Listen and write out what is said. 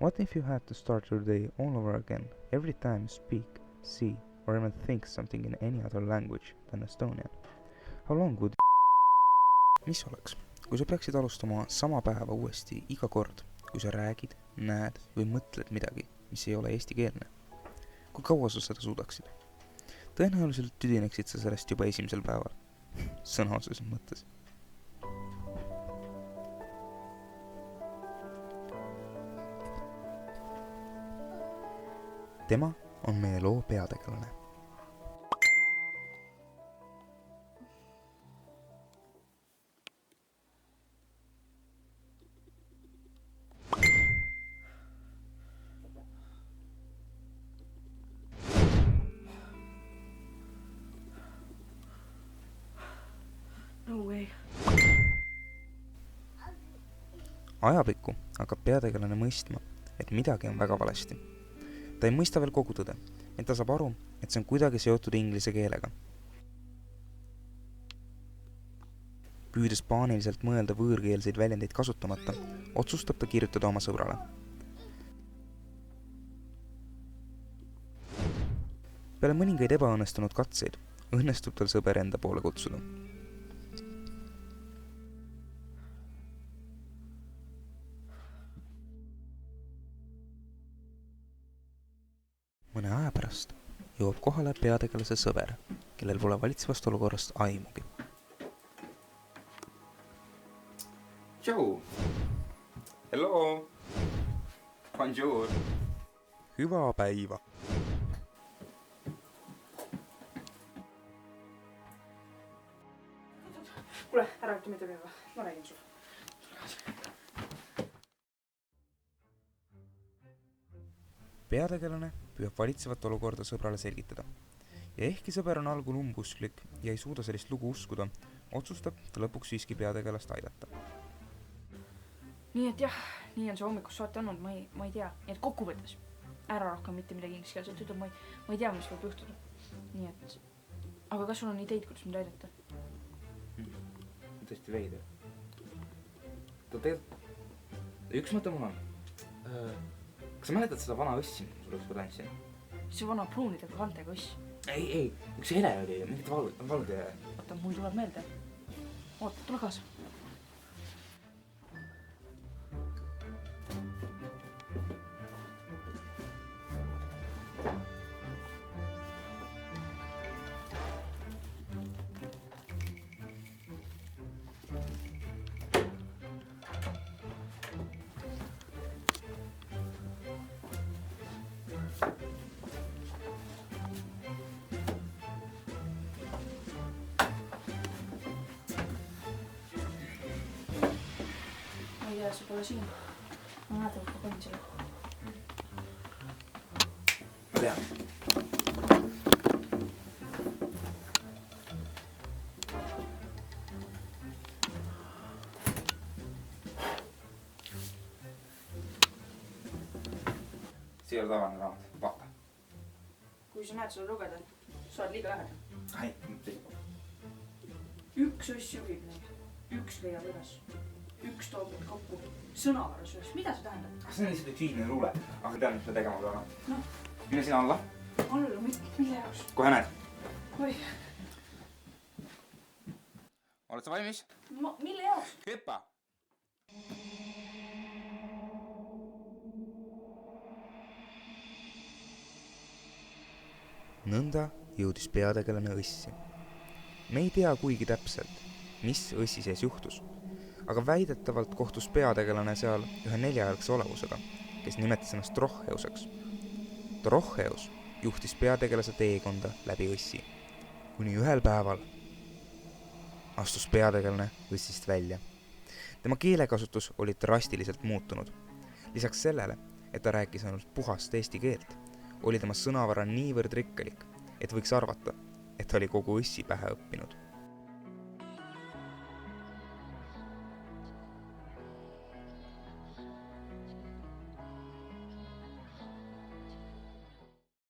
What if you had to start your day all over again every time you speak, see, or even think something in any other language than Estonian? How long would Mis oleks, kui sa peaksid alustama sama päeva uuesti iga kord, kui sa räägid, näed või mõtled midagi, mis ei ole eestikeelne? Kui kaua sa seda suudaksid? Tõenäoliselt tüdineksid sa sellest juba esimesel päeval. Sõna otseses mõttes. Tema on meie loo peategelane. No way. Ajapikku hakkab peategelane mõistma, et midagi on väga valesti. Ta ei mõista veel kogu tõde, et ta saab aru, et see on kuidagi seotud inglise keelega. Püüdes paaniliselt mõelda võõrkeelseid väljendeid kasutamata, otsustab ta kirjutada oma sõbrale. Peale mõningaid ebaõnnestunud katseid, õnnestub tal sõber enda poole kutsuda. Mõne aja pärast jõuab kohale peategelase sõber, kellel pole valitsevast olukorrast aimugi. Tšau! Hello! Bonjour! Hyvää päivä! Kuule, ära ütle mitte päeva. Ma räägin sulle. Peategelane püüab valitsevat olukorda sõbrale selgitada. Ja ehkki sõber on algul umbusklik ja ei suuda sellist lugu uskuda, otsustab ta lõpuks siiski peategelast aidata. Nii et jah, nii on see hommikus saate olnud, ma ei tea. Nii et kokkuvõttes ära rohkem mitte midagi ingliskeelselt ütleb, ma ei tea, mis võib juhtuda. Nii et, aga kas sul on ideid, kuidas mind aidata? Tõesti veider. Üks mõte mul on. Kas sa mäletad seda vana õssi, sul üks tantsin? See vana pruunidega kantega õss. Ei, üks hele oli, mingit valge. Oota, mul tuleb meelde. Oota, tule kaasa. Ma ei tea, see pole siin. Ma näetan, et ma panin selle. Ma tean. See ei ole tavaline raamat, vaata. Kui sa näed seda lugeda, sa oled liiga lähedal. Ai, mitte. Üks õss juhib neid. Üks leiab üles. Üks toob neid kokku. Sõnavaras üles. Mida see tähendab? See on lihtsalt üks ühine luule, aga tead, mis me tegema peame? No. Mine sina alla. Alla, mille jaoks? Kohe näed. Oi. Oled sa valmis? Mille jaoks? Hüppa! Nõnda jõudis peategelane õssi. Me ei tea kuigi täpselt, mis õssi sees juhtus, aga väidetavalt kohtus peategelane seal ühe 4-jalgse olevusega, kes nimetas ennast Trocheuseks. Trocheus juhtis peategelase teekonda läbi õssi, kuni ühel päeval astus peategelane õssist välja. Tema keelekasutus oli drastiliselt muutunud. Lisaks sellele, et ta rääkis ainult puhast eesti keelt, oli tema sõnavara niivõrd rikkalik, et võiks arvata, et ta oli kogu õssi pähe õppinud.